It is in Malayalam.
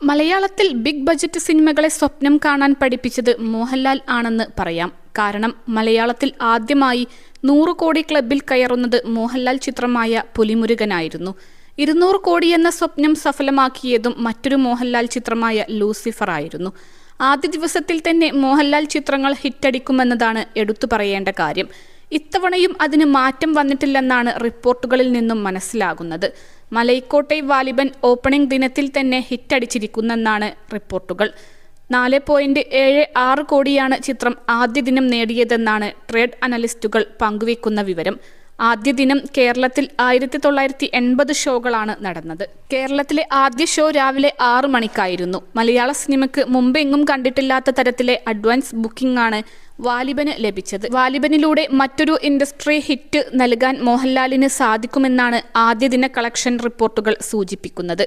മലയാളത്തിൽ ബിഗ് ബജറ്റ് സിനിമകളെ സ്വപ്നം കാണാൻ പഠിപ്പിച്ചത് മോഹൻലാൽ ആണെന്ന് പറയാം. കാരണം മലയാളത്തിൽ ആദ്യമായി 100 കോടി ക്ലബിൽ കയറുന്നത് മോഹൻലാൽ ചിത്രമായ പുലിമുരുകനായിരുന്നു. 200 കോടി എന്ന സ്വപ്നം സഫലമാക്കിയതും മറ്റൊരു മോഹൻലാൽ ചിത്രമായ ലൂസിഫർ ആയിരുന്നു. ആദ്യ ദിവസത്തിൽ തന്നെ മോഹൻലാൽ ചിത്രങ്ങൾ ഹിറ്റടിക്കുമെന്നതാണ് എടുത്തു പറയേണ്ട കാര്യം. ഇത്തവണയും അതിന് മാറ്റം വന്നിട്ടില്ലെന്നാണ് റിപ്പോർട്ടുകളിൽ നിന്നും മനസ്സിലാകുന്നത്. മലൈക്കോട്ടെ വാലിബൻ ഓപ്പണിംഗ് ദിനത്തിൽ തന്നെ ഹിറ്റടിച്ചിരിക്കുന്നെന്നാണ് റിപ്പോർട്ടുകൾ. 4.76 കോടിയാണ് ചിത്രം ആദ്യ ദിനം നേടിയതെന്നാണ് ട്രേഡ് അനലിസ്റ്റുകൾ പങ്കുവെക്കുന്ന വിവരം. ആദ്യ ദിനം കേരളത്തിൽ 1980 ഷോകളാണ് നടന്നത്. കേരളത്തിലെ ആദ്യ ഷോ രാവിലെ 6 മണിക്കായിരുന്നു. മലയാള സിനിമയ്ക്ക് മുമ്പെങ്ങും കണ്ടിട്ടില്ലാത്ത തരത്തിലെ അഡ്വാൻസ് ബുക്കിംഗ് ആണ് വാലിബന് ലഭിച്ചത്. വാലിബനിലൂടെ മറ്റൊരു ഇൻഡസ്ട്രി ഹിറ്റ് നൽകാൻ മോഹൻലാലിന് സാധിക്കുമെന്നാണ് ആദ്യ ദിന കളക്ഷൻ റിപ്പോർട്ടുകൾ സൂചിപ്പിക്കുന്നത്.